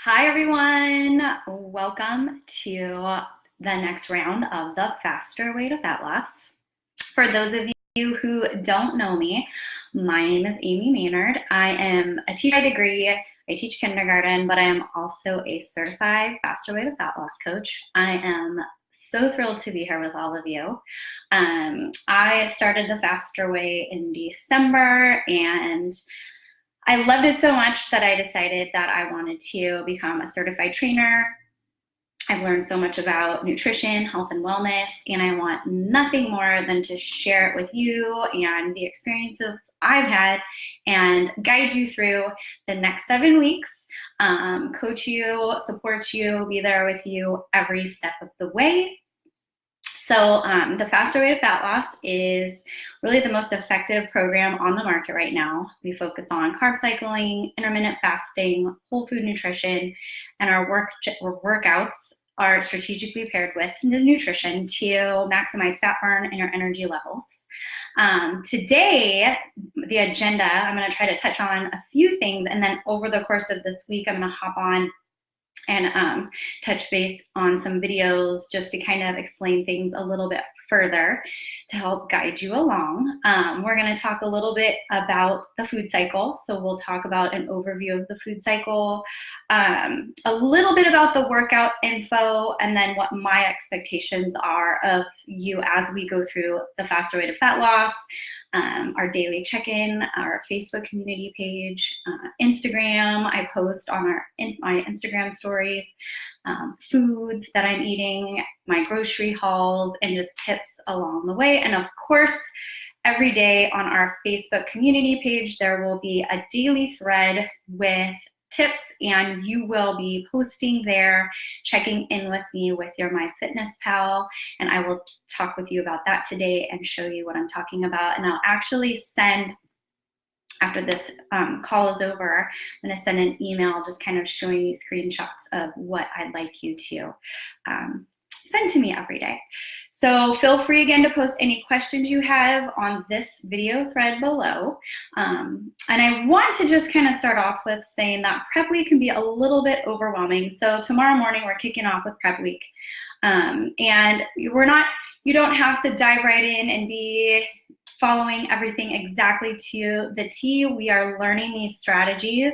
Hi, everyone. Welcome to the next round of the Faster Way to Fat Loss. For those of you who don't know me, my name is Amy Maynard. I am a teacher by degree. I teach kindergarten, but I am also a certified Faster Way to Fat Loss coach. I am so thrilled to be here with all of you. I started the Faster Way in December, and I loved it so much that I decided that I wanted to become a certified trainer. I've learned so much about nutrition, health, and wellness, and I want nothing more than to share it with you and the experiences I've had and guide you through the next 7 weeks, coach you, support you, be there with you every step of the way. So the Faster Way to Fat Loss is really the most effective program on the market right now. We focus on carb cycling, intermittent fasting, whole food nutrition, and our workouts are strategically paired with the nutrition to maximize fat burn and your energy levels. Today, the agenda, I'm going to try to touch on a few things, and then over the course of this week, I'm going to hop on and touch base on some videos just to kind of explain things a little bit further to help guide you along. We're going to talk a little bit about the food cycle. So we'll talk about an overview of the food cycle, a little bit about the workout info, and then what my expectations are of you as we go through the Faster Way to Fat Loss, our daily check-in, our Facebook community page, Instagram. I post on my Instagram stories, foods that I'm eating, my grocery hauls, and just tips along the way. And of course, every day on our Facebook community page, there will be a daily thread with tips, and you will be posting there, checking in with me with your MyFitnessPal, and I will talk with you about that today and show you what I'm talking about. And I'll actually send, after this call is over, I'm going to send an email just kind of showing you screenshots of what I'd like you to send to me every day. So feel free again to post any questions you have on this video thread below. And I want to just kind of start off with saying that prep week can be a little bit overwhelming. So tomorrow morning we're kicking off with prep week. And you don't have to dive right in and be following everything exactly to the T. We are learning these strategies.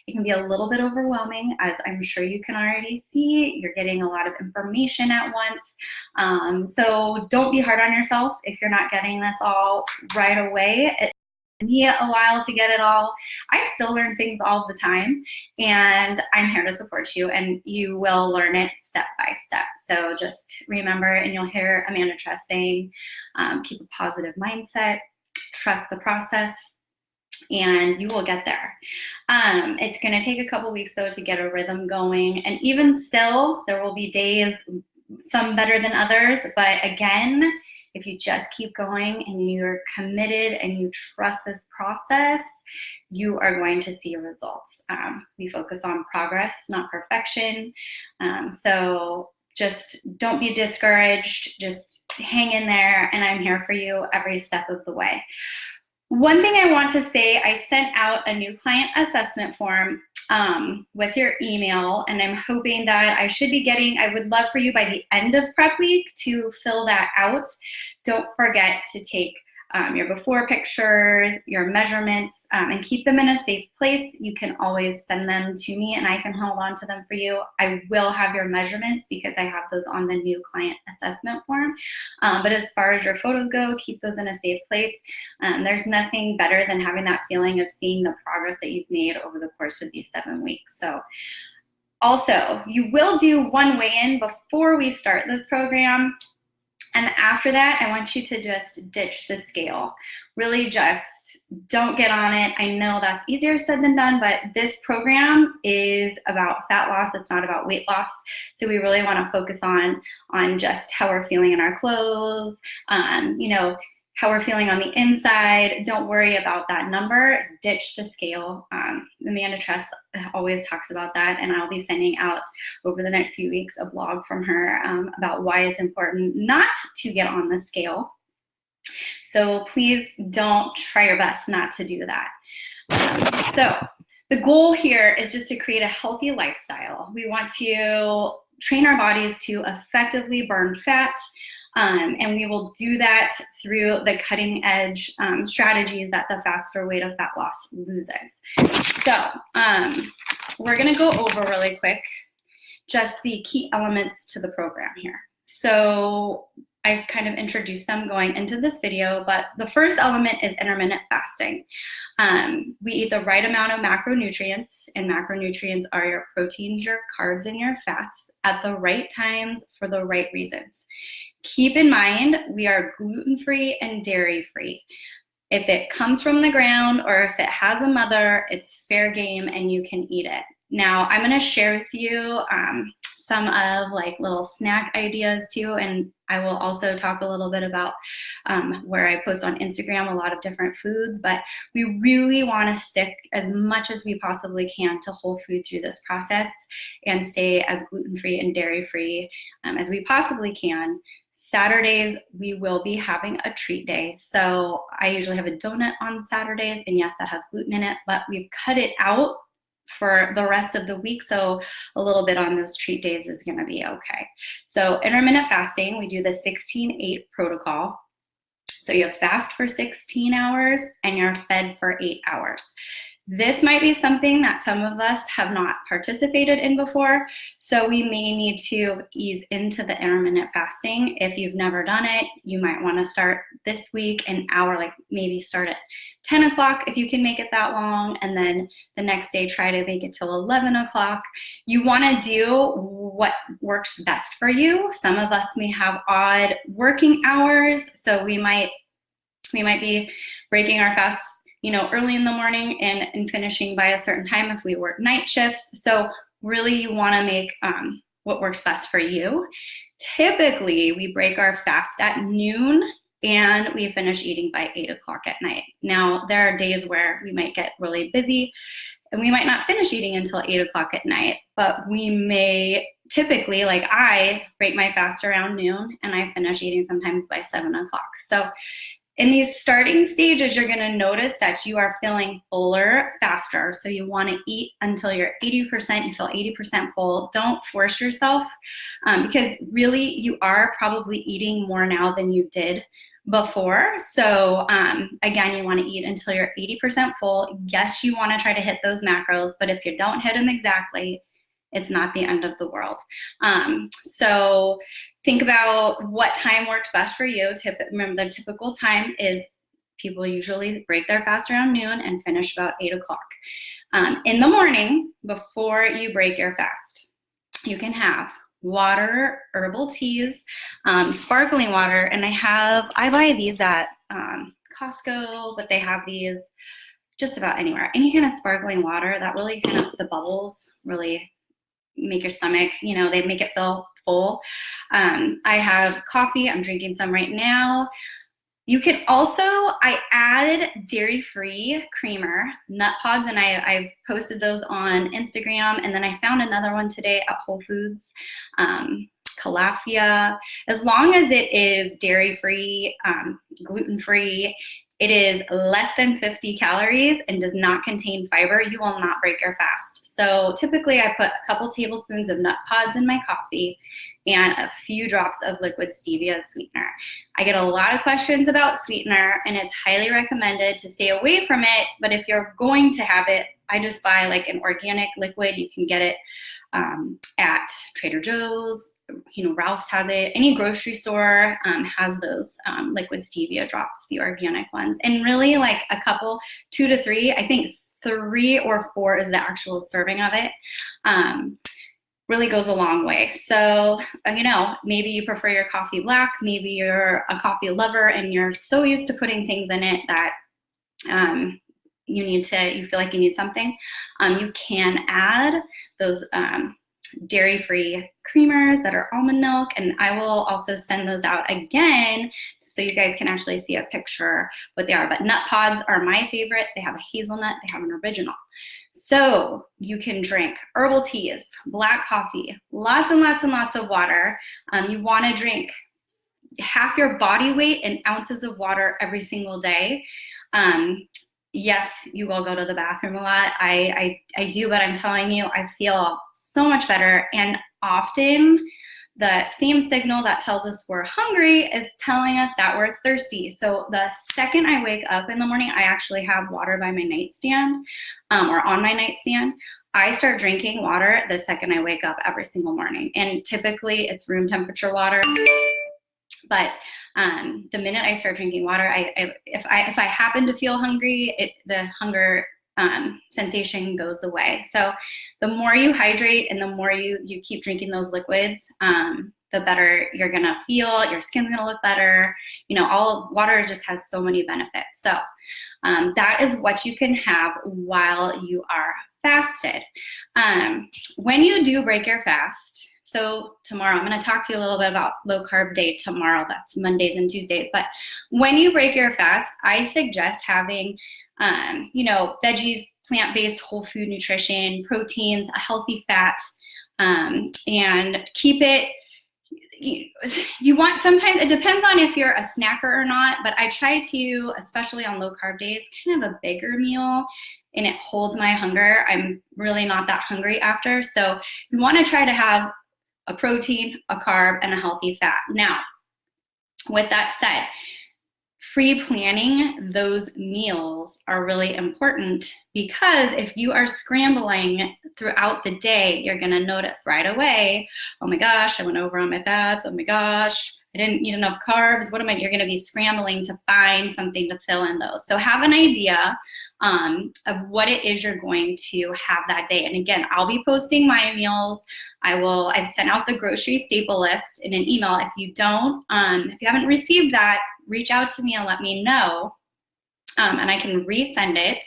It can be a little bit overwhelming, as I'm sure you can already see. You're getting a lot of information at once. So don't be hard on yourself if you're not getting this all right away. It took me a while to get it all. I still learn things all the time, and I'm here to support you, and you will learn it step by step. So just remember, and you'll hear Amanda Trust saying, keep a positive mindset, trust the process, and you will get there. It's going to take a couple weeks though to get a rhythm going, and even still, there will be days, some better than others, but again, if you just keep going and you're committed and you trust this process, you are going to see results. We focus on progress, not perfection. So just don't be discouraged. Just hang in there, and I'm here for you every step of the way. One thing I want to say, I sent out a new client assessment form with your email, and I'm hoping that I would love for you by the end of prep week to fill that out. Don't forget to take your before pictures, your measurements, and keep them in a safe place. You can always send them to me and I can hold on to them for you. I will have your measurements because I have those on the new client assessment form. But as far as your photos go, keep those in a safe place. There's nothing better than having that feeling of seeing the progress that you've made over the course of these 7 weeks. So also, you will do one weigh-in before we start this program. And after that, I want you to just ditch the scale. Really just don't get on it. I know that's easier said than done, but this program is about fat loss. It's not about weight loss. So we really want to focus on just how we're feeling in our clothes, how we're feeling on the inside. Don't worry about that number. Ditch the scale. Amanda Trust always talks about that, and I'll be sending out over the next few weeks a blog from her about why it's important not to get on the scale. So please don't try your best not to do that. So The goal here is just to create a healthy lifestyle. We want to train our bodies to effectively burn fat, and we will do that through the cutting edge strategies that the faster way to fat loss loses. So we're gonna go over really quick just the key elements to the program here. So I kind of introduced them going into this video, but the first element is intermittent fasting. We eat the right amount of macronutrients, and macronutrients are your proteins, your carbs, and your fats at the right times for the right reasons. Keep in mind, we are gluten-free and dairy-free. If it comes from the ground or if it has a mother, it's fair game and you can eat it. Now, I'm gonna share with you some of like little snack ideas too, and I will also talk a little bit about where I post on Instagram a lot of different foods, but we really want to stick as much as we possibly can to whole food through this process and stay as gluten-free and dairy-free as we possibly can. Saturdays, we will be having a treat day. So I usually have a donut on Saturdays, and yes, that has gluten in it, but we've cut it out for the rest of the week, so a little bit on those treat days is going to be okay. So intermittent fasting, we do the 16-8 protocol. So you fast for 16 hours and you're fed for 8 hours. This might be something that some of us have not participated in before, so we may need to ease into the intermittent fasting. If you've never done it, you might want to start this week an hour, like maybe start at 10 o'clock if you can make it that long, and then the next day try to make it till 11 o'clock. You want to do what works best for you. Some of us may have odd working hours, so we might be breaking our fast early in the morning and finishing by a certain time if we work night shifts. So really you want to make what works best for you. Typically, we break our fast at noon and we finish eating by 8 o'clock at night. Now, there are days where we might get really busy and we might not finish eating until 8 o'clock at night, but we may typically, like I break my fast around noon and I finish eating sometimes by 7 o'clock. So in these starting stages, you're gonna notice that you are feeling fuller faster. So you wanna eat until you're 80%, you feel 80% full. Don't force yourself because really you are probably eating more now than you did before. So again, you wanna eat until you're 80% full. Yes, you wanna try to hit those macros, but if you don't hit them exactly, it's not the end of the world. So think about what time works best for you. Remember, the typical time is people usually break their fast around noon and finish about 8 o'clock. In the morning, before you break your fast, you can have water, herbal teas, sparkling water, and I buy these at Costco, but they have these just about anywhere. Any kind of sparkling water that really kind of, the bubbles really make your stomach, they make it feel full. I have coffee, I'm drinking some right now. You can also, I added dairy-free creamer, nut pods, and I've posted those on Instagram, and then I found another one today at Whole Foods, Calafia. As long as it is dairy-free, gluten-free, it is less than 50 calories and does not contain fiber, you will not break your fast. So typically I put a couple tablespoons of nut pods in my coffee and a few drops of liquid stevia as sweetener. I get a lot of questions about sweetener and it's highly recommended to stay away from it, but if you're going to have it, I just buy like an organic liquid. You can get it at Trader Joe's, Ralph's has it. Any grocery store has those liquid stevia drops, the organic ones. And really like a couple, 2 to 3, I think 3 or 4 is the actual serving of it. Really goes a long way. So, maybe you prefer your coffee black, maybe you're a coffee lover and you're so used to putting things in it that you feel like you need something. You can add those dairy-free creamers that are almond milk, and I will also send those out again so you guys can actually see a picture what they are. But nut pods are my favorite. They have a hazelnut, they have an original. So you can drink herbal teas, black coffee, lots and lots and lots of water. You want to drink half your body weight in ounces of water every single day. yes, you will go to the bathroom a lot. I do, but I'm telling you, I feel so much better. And often the same signal that tells us we're hungry is telling us that we're thirsty. So the second I wake up in the morning, I actually have water by my nightstand or on my nightstand. I start drinking water the second I wake up every single morning. And typically it's room temperature water. But the minute I start drinking water, if I happen to feel hungry, the hunger sensation goes away. So the more you hydrate and the more you keep drinking those liquids, the better you're gonna feel. Your skin's gonna look better. You know, all water just has so many benefits. So that is what you can have while you are fasted. When you do break your fast, so tomorrow, I'm going to talk to you a little bit about low carb day tomorrow. That's Mondays and Tuesdays. But when you break your fast, I suggest having, you know, veggies, plant-based whole food nutrition, proteins, a healthy fat, and keep it. You want, sometimes it depends on if you're a snacker or not, but I try to, especially on low carb days, kind of a bigger meal, and it holds my hunger. I'm really not that hungry after. So you want to try to have a protein, a carb, and a healthy fat. Now, with that said, pre-planning those meals are really important, because if you are scrambling throughout the day, you're gonna notice right away, oh my gosh, I went over on my fats, oh my gosh, I didn't eat enough carbs, you're gonna be scrambling to find something to fill in those. So have an idea of what it is you're going to have that day. And again, I'll be posting my meals. I've sent out the grocery staple list in an email. If you haven't received that, reach out to me and let me know. And I can resend it.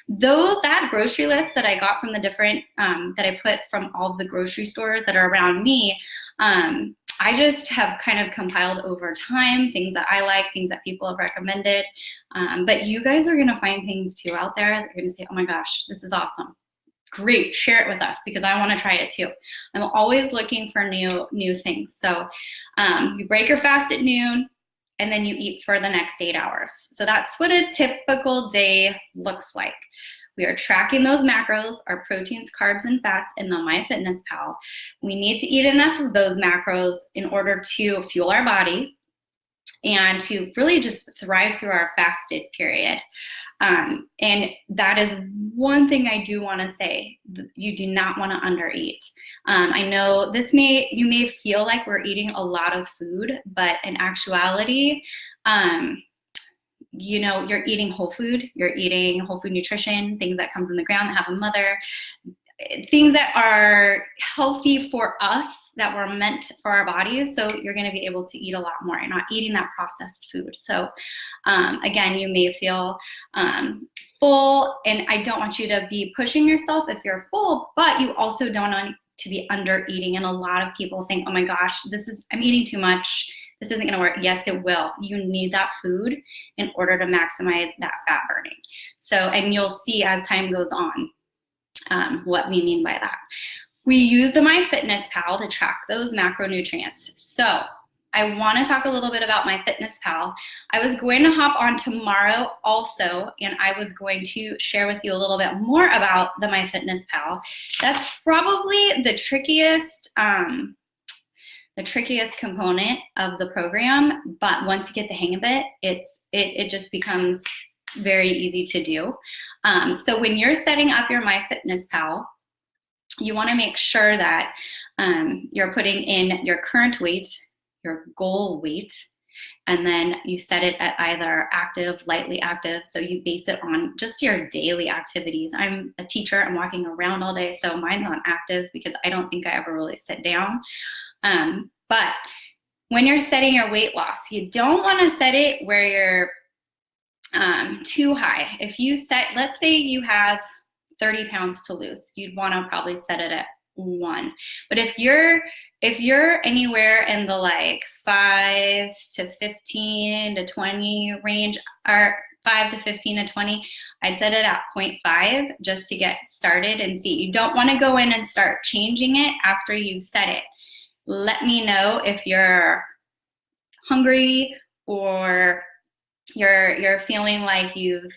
That grocery list that I got from the different, that I put from all the grocery stores that are around me, I just have kind of compiled over time, things that I like, things that people have recommended. But you guys are gonna find things too out there that you're gonna say, oh my gosh, this is awesome. Great, share it with us, because I wanna try it too. I'm always looking for new things. So you break your fast at noon, and then you eat for the next 8 hours. So that's what a typical day looks like. We are tracking those macros, our proteins, carbs, and fats in the MyFitnessPal. We need to eat enough of those macros in order to fuel our body and to really just thrive through our fasted period. And that is one thing I do want to say. You do not want to undereat. I know you may feel like we're eating a lot of food, but in actuality, you know, you're eating whole food. You're eating whole food nutrition, things that come from the ground that have a mother, things that are healthy for us, that were meant for our bodies. So you're going to be able to eat a lot more. You're not eating that processed food. So again, you may feel full, and I don't want you to be pushing yourself if you're full, but you also don't want to be under eating. And a lot of people think, oh my gosh, I'm eating too much. This isn't gonna work. Yes, it will. You need that food in order to maximize that fat burning. So, and you'll see as time goes on what we mean by that. We use the MyFitnessPal to track those macronutrients. So I wanna talk a little bit about MyFitnessPal. I was going to hop on tomorrow also, and I was going to share with you a little bit more about the MyFitnessPal. That's probably the trickiest component of the program, but once you get the hang of it, it just becomes very easy to do. So when you're setting up your MyFitnessPal, you want to make sure that you're putting in your current weight, your goal weight, and then you set it at either active, lightly active, so you base it on just your daily activities. I'm a teacher, I'm walking around all day, so mine's on active because I don't think I ever really sit down. But when you're setting your weight loss, you don't want to set it where you're too high. If you set, let's say you have 30 pounds to lose, you'd want to probably set it at 1. But if you're anywhere in the like 5 to 15 to 20 range, or 5 to 15 to 20, I'd set it at 0.5 just to get started and see. You don't want to go in and start changing it after you've set it. Let me know if you're hungry or you're feeling like you've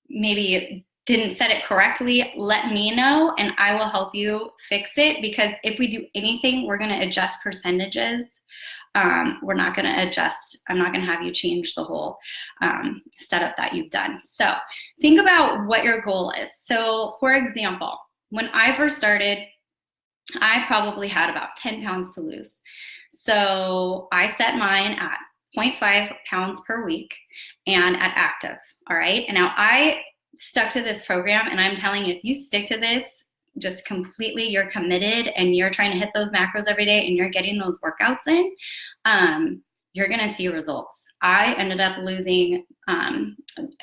maybe didn't set it correctly, let me know and I will help you fix it, because if we do anything, we're going to adjust percentages. We're not going to adjust. I'm not going to have you change the whole setup that you've done. So think about what your goal is. So for example, when I first started, I probably had about 10 pounds to lose. So I set mine at 0.5 pounds per week and at active. All right. And now I stuck to this program, and I'm telling you, if you stick to this, just completely, you're committed and you're trying to hit those macros every day and you're getting those workouts in, you're going to see results. I ended up losing,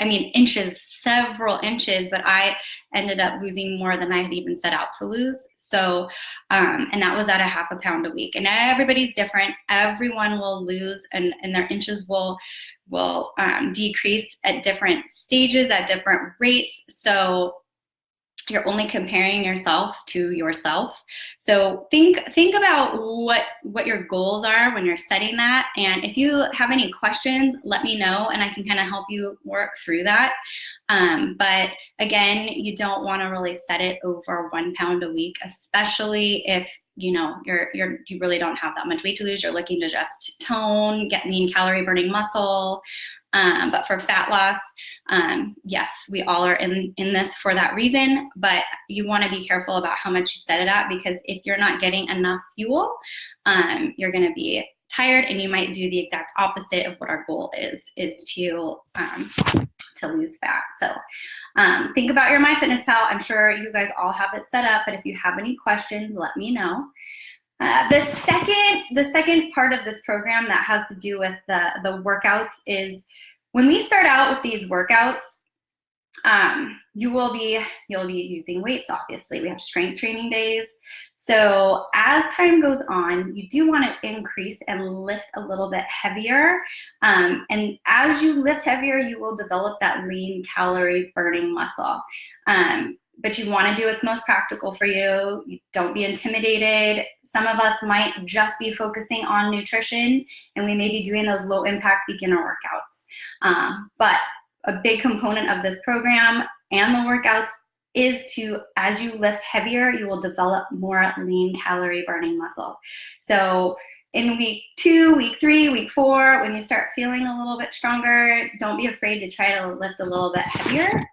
inches, several inches, but I ended up losing more than I had even set out to lose. So, and that was at a half a pound a week. And everybody's different. Everyone will lose, and their inches will decrease at different stages, at different rates. So you're only comparing yourself to yourself. So think about what your goals are when you're setting that. And if you have any questions, let me know and I can kind of help you work through that. But again, you don't want to really set it over 1 pound a week, especially if you really don't have that much weight to lose. You're looking to just tone, get lean, calorie burning muscle. But for fat loss, yes, we all are in this for that reason, but you want to be careful about how much you set it at, because if you're not getting enough fuel, you're going to be tired, and you might do the exact opposite of what our goal is to lose fat. So think about your MyFitnessPal. I'm sure you guys all have it set up, but if you have any questions, let me know. The second part of this program that has to do with the workouts is when we start out with these workouts, you'll be using weights. Obviously, we have strength training days. So as time goes on, you do want to increase and lift a little bit heavier. And as you lift heavier, you will develop that lean calorie burning muscle. But you want to do what's most practical for you. Don't be intimidated. Some of us might just be focusing on nutrition, and we may be doing those low impact beginner workouts. But a big component of this program and the workouts is to, as you lift heavier, you will develop more lean calorie burning muscle. So in week 2, week 3, week 4, when you start feeling a little bit stronger, don't be afraid to try to lift a little bit heavier.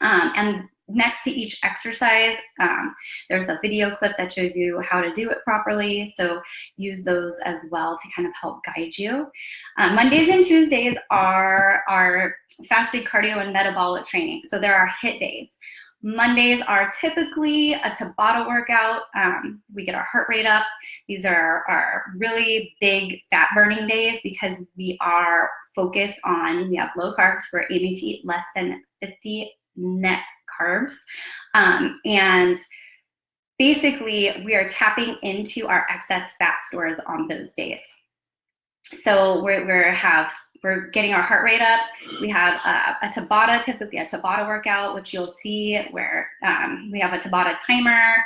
And next to each exercise, there's a video clip that shows you how to do it properly. So use those as well to kind of help guide you. Mondays and Tuesdays are our fasted cardio and metabolic training. So there are HIIT days. Mondays are typically a Tabata workout. We get our heart rate up. These are our really big fat burning days because we are focused on, we have low carbs. We're aiming to eat less than 50 net carbs. And basically we are tapping into our excess fat stores on those days. So we're getting our heart rate up. We have a Tabata, typically a Tabata workout, which you'll see where we have a Tabata timer.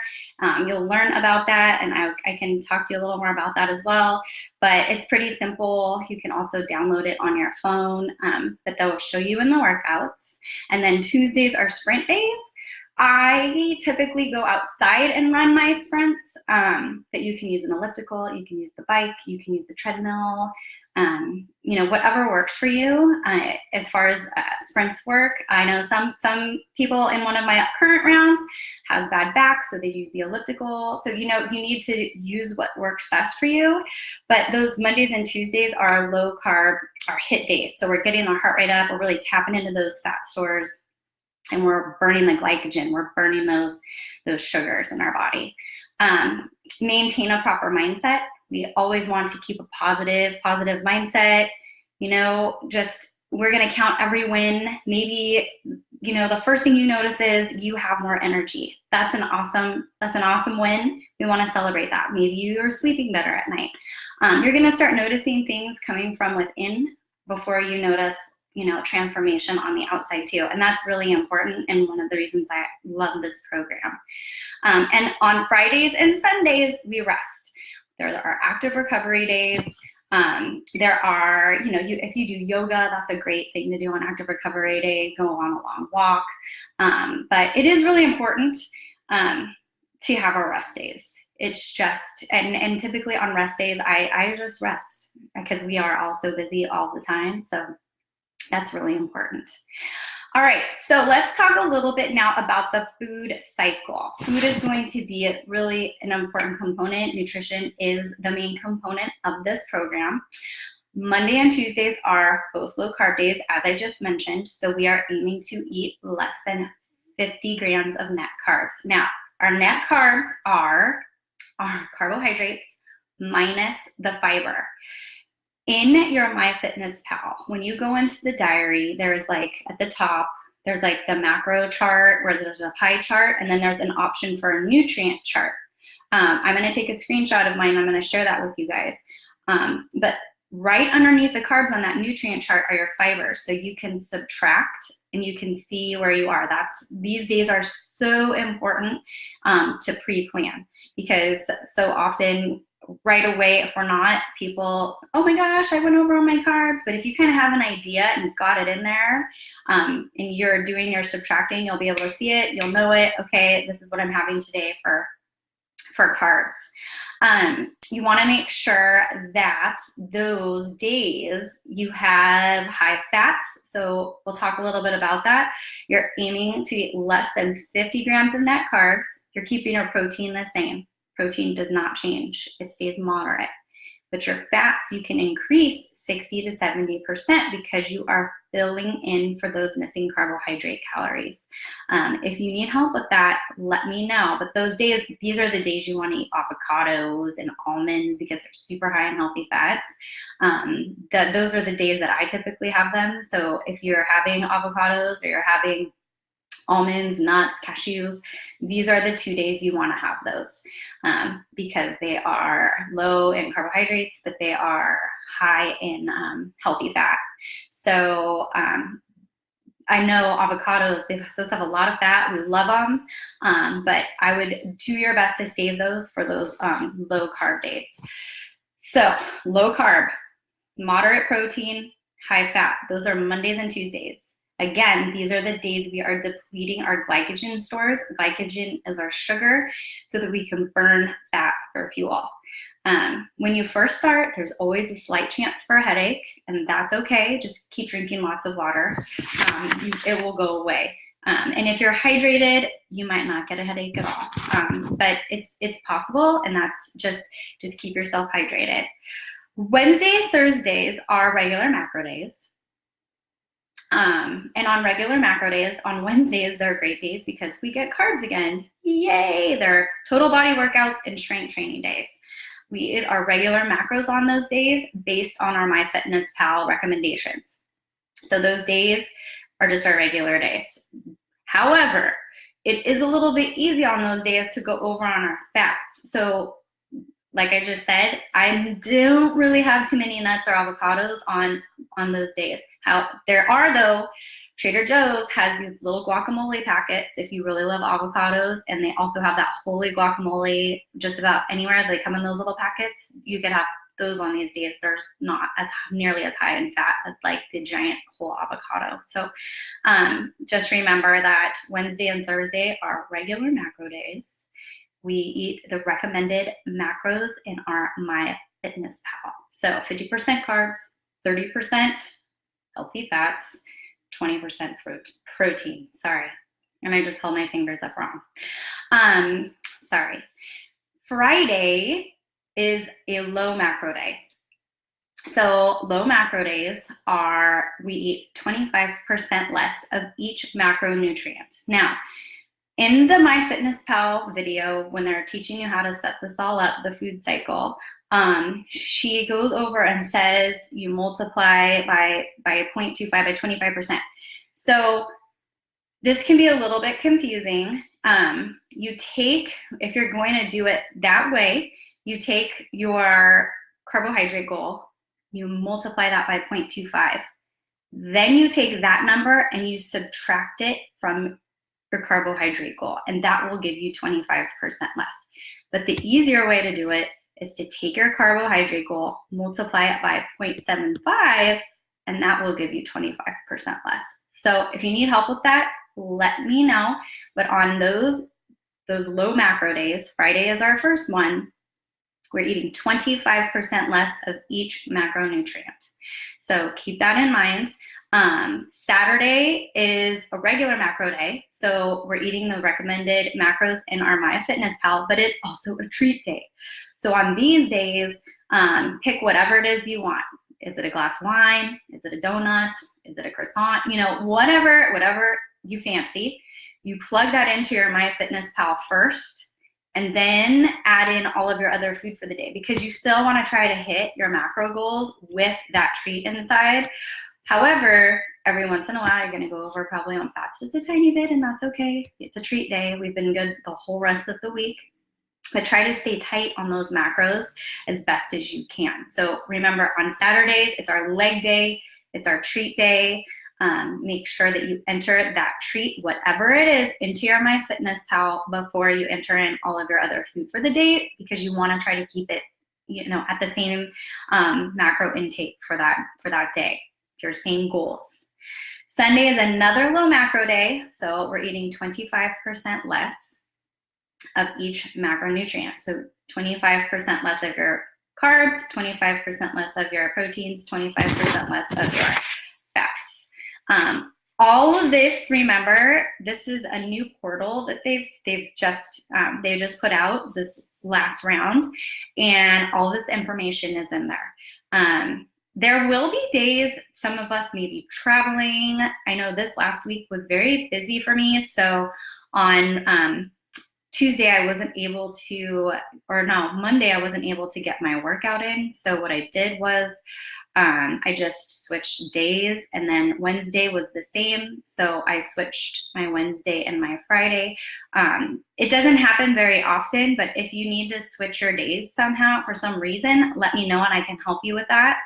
You'll learn about that, and I can talk to you a little more about that as well. But it's pretty simple. You can also download it on your phone, but that will show you in the workouts. And then Tuesdays are sprint days. I typically go outside and run my sprints, but you can use an elliptical, you can use the bike, you can use the treadmill, whatever works for you. As far as sprints work, I know some people in one of my current rounds has bad back, so they use the elliptical. So, you need to use what works best for you. But those Mondays and Tuesdays are low carb, our HIIT days. So we're getting our heart rate up, we're really tapping into those fat stores, and we're burning the glycogen, we're burning those sugars in our body. Maintain a proper mindset. We always want to keep a positive mindset. We're gonna count every win. Maybe, the first thing you notice is you have more energy. That's an awesome win. We wanna celebrate that. Maybe you're sleeping better at night. You're gonna start noticing things coming from within before you notice transformation on the outside too. And that's really important, and one of the reasons I love this program. And on Fridays and Sundays, we rest. There are active recovery days. There are, if you do yoga, that's a great thing to do on active recovery day, go on a long walk. But it is really important to have our rest days. It's just, and typically on rest days, I just rest because we are all so busy all the time. So that's really important. All right, so let's talk a little bit now about the food cycle. Food is going to be really an important component. Nutrition is the main component of this program. Monday and Tuesdays are both low carb days, as I just mentioned. So we are aiming to eat less than 50 grams of net carbs. Now, our net carbs are our carbohydrates minus the fiber. In your MyFitnessPal, when you go into the diary, there's like at the top, there's like the macro chart where there's a pie chart, and then there's an option for a nutrient chart. I'm going to take a screenshot of mine. I'm going to share that with you guys. But right underneath the carbs on that nutrient chart are your fibers. So you can subtract and you can see where you are. These days are so important to pre-plan, because so often right away, if we're not, people, oh my gosh, I went over on my carbs. But if you kind of have an idea and got it in there, and you're doing your subtracting, you'll be able to see it, you'll know it. Okay, this is what I'm having today for carbs. You want to make sure that those days you have high fats. So we'll talk a little bit about that. You're aiming to eat less than 50 grams of net carbs. You're keeping your protein the same. Protein does not change. It stays moderate. But your fats, you can increase 60 to 70% because you are filling in for those missing carbohydrate calories. If you need help with that, let me know. But those days, these are the days you want to eat avocados and almonds because they're super high in healthy fats. Those are the days that I typically have them. So if you're having avocados or you're having almonds, nuts, cashews, these are the 2 days you want to have those because they are low in carbohydrates, but they are high in healthy fat. So I know avocados, those have a lot of fat. We love them, but I would do your best to save those for those low carb days. So low carb, moderate protein, high fat. Those are Mondays and Tuesdays. Again, these are the days we are depleting our glycogen stores. Glycogen is our sugar so that we can burn fat for fuel. When you first start, there's always a slight chance for a headache, and that's okay. Just keep drinking lots of water. It will go away. And if you're hydrated, you might not get a headache at all. But it's possible, and that's just keep yourself hydrated. Wednesday and Thursdays are regular macro days. And on regular macro days, on Wednesdays, they're great days because we get carbs again. Yay! They're total body workouts and strength training days. We eat our regular macros on those days based on our MyFitnessPal recommendations. So those days are just our regular days. However, it is a little bit easy on those days to go over on our fats. So like I just said, I don't really have too many nuts or avocados on those days. There are, though, Trader Joe's has these little guacamole packets if you really love avocados, and they also have that holy guacamole just about anywhere. They come in those little packets. You could have those on these days. They're not as nearly as high in fat as like the giant whole avocado. So just remember that Wednesday and Thursday are regular macro days. We eat the recommended macros in our MyFitnessPal. So 50% carbs, 30% healthy fats, 20% protein. Sorry. And I just held my fingers up wrong. Sorry. Friday is a low macro day. So low macro days are we eat 25% less of each macronutrient. Now, in the MyFitnessPal video, when they're teaching you how to set this all up, the food cycle, she goes over and says you multiply by 0.25 by 25%. So this can be a little bit confusing. You take, if you're going to do it that way, you take your carbohydrate goal, you multiply that by 0.25. Then you take that number and you subtract it from your carbohydrate goal, and that will give you 25% less. But the easier way to do it is to take your carbohydrate goal, multiply it by 0.75, and that will give you 25% less. So if you need help with that, let me know. But on those low macro days, Friday is our first one, we're eating 25% less of each macronutrient. So keep that in mind. Saturday is a regular macro day, so we're eating the recommended macros in our MyFitnessPal, but it's also a treat day. So on these days, pick whatever it is you want. Is it a glass of wine? Is it a donut? Is it a croissant? You know, whatever you fancy. You plug that into your MyFitnessPal first, and then add in all of your other food for the day, because you still want to try to hit your macro goals with that treat inside. However, every once in a while, you're going to go over probably on fats just a tiny bit, and that's okay. It's a treat day. We've been good the whole rest of the week. But try to stay tight on those macros as best as you can. So remember, on Saturdays, it's our leg day. It's our treat day. Make sure that you enter that treat, whatever it is, into your MyFitnessPal before you enter in all of your other food for the day, because you want to try to keep it, you know, at the same macro intake for that day. Your same goals. Sunday is another low macro day, so we're eating 25% less of each macronutrient. So 25% less of your carbs, 25% less of your proteins, 25% less of your fats. All of this, remember, this is a new portal that they've just put out this last round, and all this information is in there. There will be days some of us may be traveling. I know this last week was very busy for me. So on Tuesday, I wasn't able to, Monday, I wasn't able to get my workout in. So what I did was I just switched days, and then Wednesday was the same. So I switched my Wednesday and my Friday. It doesn't happen very often, but if you need to switch your days somehow for some reason, let me know and I can help you with that.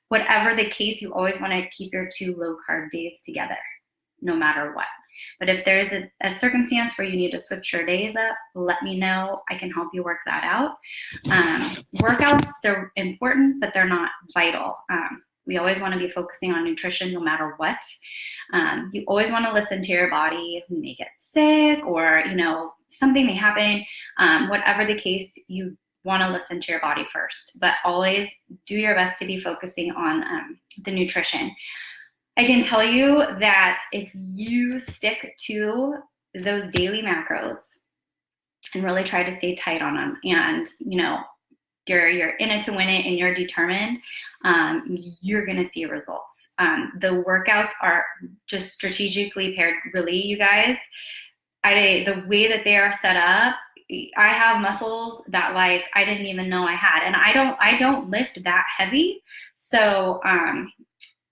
Whatever the case, you always want to keep your 2 low carb days together, no matter what. But if there's a circumstance where you need to switch your days up, let me know. I can help you work that out. Workouts, they're important, but they're not vital. We always want to be focusing on nutrition no matter what. You always want to listen to your body. You may get sick, or something may happen. Whatever the case, you want to listen to your body first, but always do your best to be focusing on the nutrition. I can tell you that if you stick to those daily macros and really try to stay tight on them, and you're in it to win it and you're determined, you're going to see results. The workouts are just strategically paired, really, you guys. The way that they are set up, I have muscles that I didn't even know I had, and I don't lift that heavy. So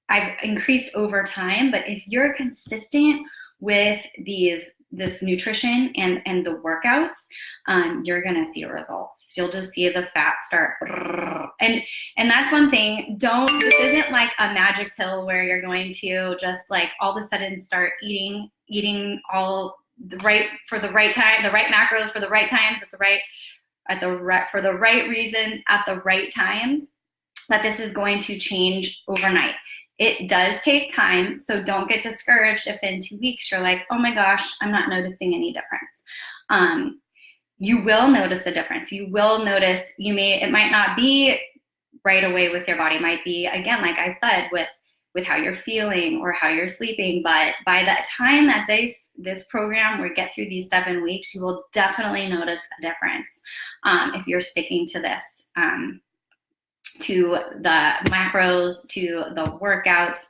I've increased over time, but if you're consistent with this nutrition and the workouts, you're gonna see results. You'll just see the fat start, and that's one thing. This isn't like a magic pill where you're going to just all of a sudden start eating all for the right time, the right macros for the right times for the right reasons at the right times. That this is going to change overnight. It does take time, so don't get discouraged if in 2 weeks you're like, oh my gosh, I'm not noticing any difference. You will notice a difference. You will notice, it might not be right away with your body. It might be, again, like I said, with how you're feeling or how you're sleeping. But by the time that this program will get through these 7 weeks, you will definitely notice a difference if you're sticking to this. To the macros, to the workouts,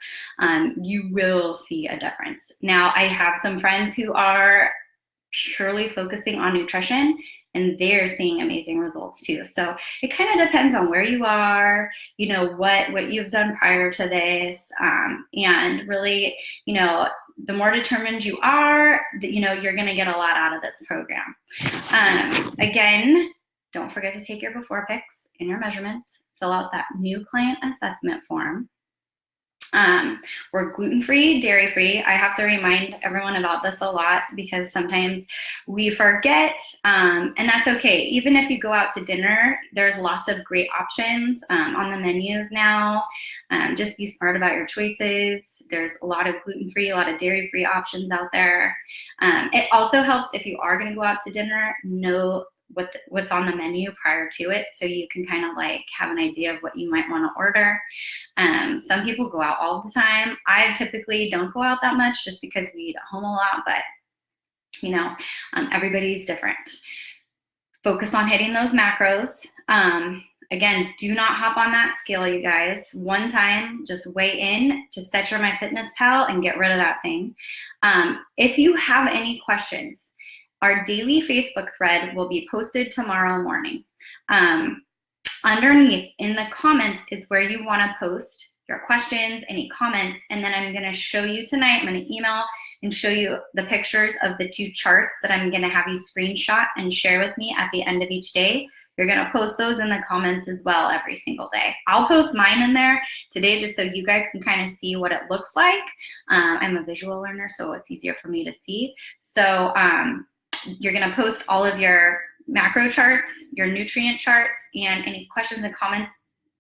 you will see a difference. Now, I have some friends who are purely focusing on nutrition, and they're seeing amazing results too. So it kind of depends on where you are, what you've done prior to this, and really, the more determined you are, you're going to get a lot out of this program. Again, don't forget to take your before pics and your measurements. Fill out that new client assessment form. We're gluten-free, dairy-free. I have to remind everyone about this a lot because sometimes we forget, and that's okay. Even if you go out to dinner, there's lots of great options on the menus now. Just be smart about your choices. There's a lot of gluten-free, a lot of dairy-free options out there. It also helps if you are gonna go out to dinner, know what's on the menu prior to it, so you can kind of like have an idea of what you might want to order. Some people go out all the time. I typically don't go out that much just because we eat at home a lot, but you know, everybody's different. Focus on hitting those macros. Again, do not hop on that scale, you guys. One time, just weigh in to set your MyFitnessPal and get rid of that thing. If you have any questions, our daily Facebook thread will be posted tomorrow morning. Underneath in the comments is where you want to post your questions, any comments, and then I'm going to show you tonight. I'm going to email and show you the pictures of the 2 charts that I'm going to have you screenshot and share with me at the end of each day. You're going to post those in the comments as well every single day. I'll post mine in there today just so you guys can kind of see what it looks like. I'm a visual learner, so it's easier for me to see. So you're going to post all of your macro charts, your nutrient charts, and any questions and comments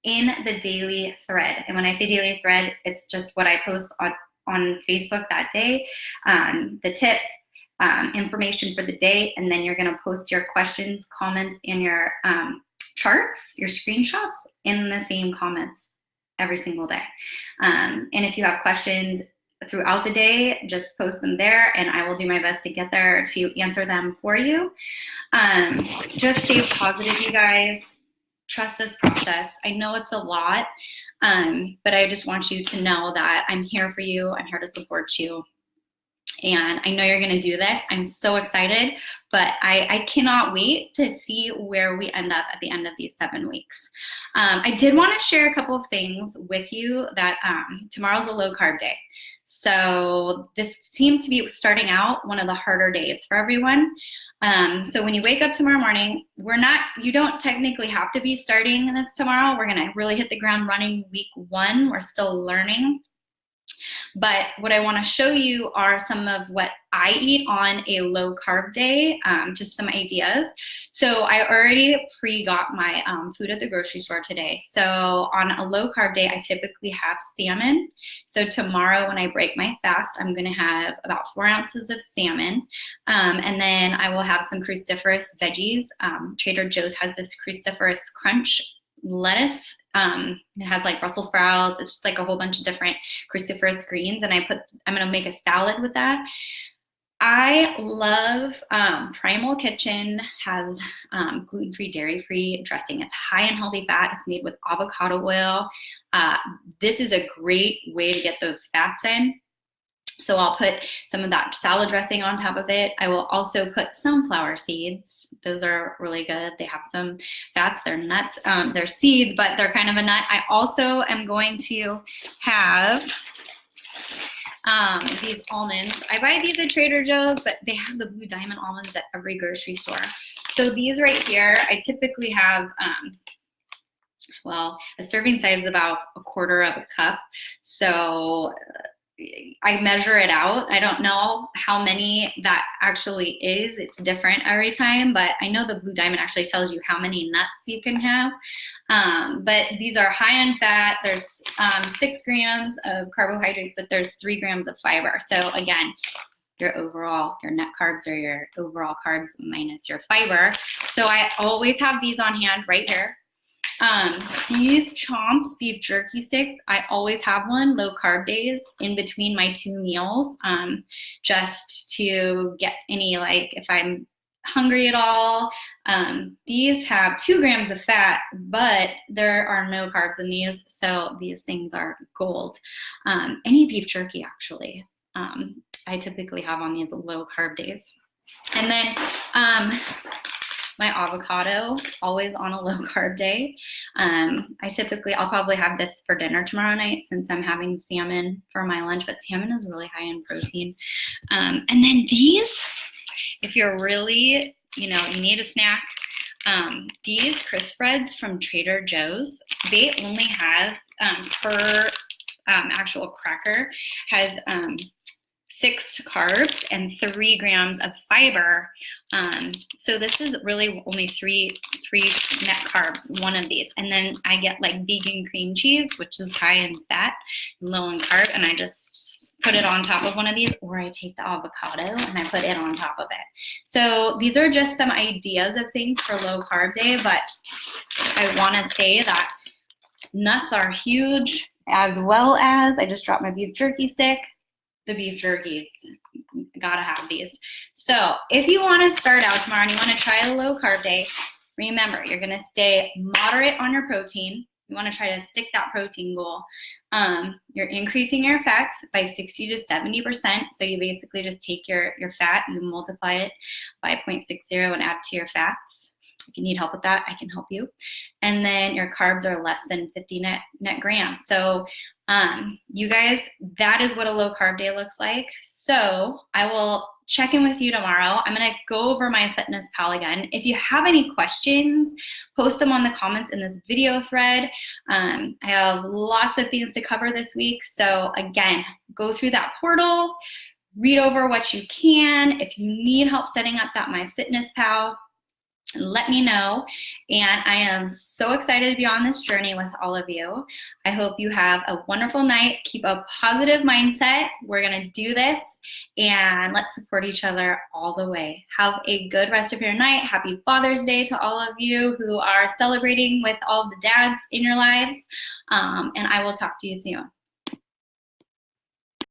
in the daily thread. And when I say daily thread, it's just what I post on Facebook that day, the tip, information for the day, and then you're going to post your questions, comments, and your charts, your screenshots in the same comments every single day. And if you have questions throughout the day, just post them there and I will do my best to get there to answer them for you. Just stay positive, you guys. Trust this process. I know it's a lot, but I just want you to know that I'm here for you. I'm here to support you. And I know you're gonna do this. I'm so excited, but I cannot wait to see where we end up at the end of these 7 weeks. I did wanna share a couple of things with you that tomorrow's a low carb day. So this seems to be starting out one of the harder days for everyone. So when you wake up tomorrow morning, you don't technically have to be starting this tomorrow. We're gonna really hit the ground running week 1. We're still learning. But what I want to show you are some of what I eat on a low carb day, just some ideas. So I already pre-got my food at the grocery store today. So on a low carb day, I typically have salmon. So tomorrow when I break my fast, I'm going to have about 4 ounces of salmon. And then I will have some cruciferous veggies. Trader Joe's has this cruciferous crunch lettuce. It has like Brussels sprouts. It's just like a whole bunch of different cruciferous greens. And I'm going to make a salad with that. I love Primal Kitchen has gluten-free, dairy-free dressing. It's high in healthy fat. It's made with avocado oil. This is a great way to get those fats in. So I'll put some of that salad dressing on top of it. I will also put sunflower seeds. Those are really good. They have some fats. They're nuts. They're seeds, but they're kind of a nut. I also am going to have these almonds. I buy these at Trader Joe's, but they have the Blue Diamond almonds at every grocery store. So these right here, I typically have, well, a serving size is about 1/4 cup. So I measure it out. I don't know how many that actually is. It's different every time, but I know the Blue Diamond actually tells you how many nuts you can have. But these are high in fat. There's 6 grams of carbohydrates, but there's 3 grams of fiber. So again, your net carbs are your overall carbs minus your fiber. So I always have these on hand right here. These Chomps beef jerky sticks, I always have one low carb days in between my 2 meals, just to get any, like if I'm hungry at all. These have 2 grams of fat, but there are no carbs in these, so these things are gold. Any beef jerky actually, I typically have on these low carb days. And then my avocado, always on a low carb day. I'll probably have this for dinner tomorrow night since I'm having salmon for my lunch, but salmon is really high in protein. And then these, if you're really, you need a snack, these crisp breads from Trader Joe's, they only have per actual cracker has 6 carbs and 3 grams of fiber. So this is really only three net carbs, one of these. And then I get like vegan cream cheese, which is high in fat, low in carb, and I just put it on top of one of these, or I take the avocado and I put it on top of it. So these are just some ideas of things for low carb day, but I wanna say that nuts are huge, as well as, I just dropped my beef jerky stick. The beef jerkies, gotta have these. So if you wanna start out tomorrow and you wanna try a low carb day, remember, you're gonna stay moderate on your protein. You wanna try to stick that protein goal. You're increasing your fats by 60 to 70%. So you basically just take your fat, you multiply it by 0.60 and add to your fats. If you need help with that, I can help you. And then your carbs are less than 50 net grams. So you guys, that is what a low carb day looks like. So I will check in with you tomorrow. I'm gonna go over my fitness pal again. If you have any questions, post them on the comments in this video thread. I have lots of things to cover this week. So again, go through that portal, read over what you can. If you need help setting up that MyFitnessPal, let me know. And I am so excited to be on this journey with all of you. I hope you have a wonderful night. Keep a positive mindset. We're gonna do this, and let's support each other all the way. Have a good rest of your night. Happy Father's Day to all of you who are celebrating with all the dads in your lives. And I will talk to you soon.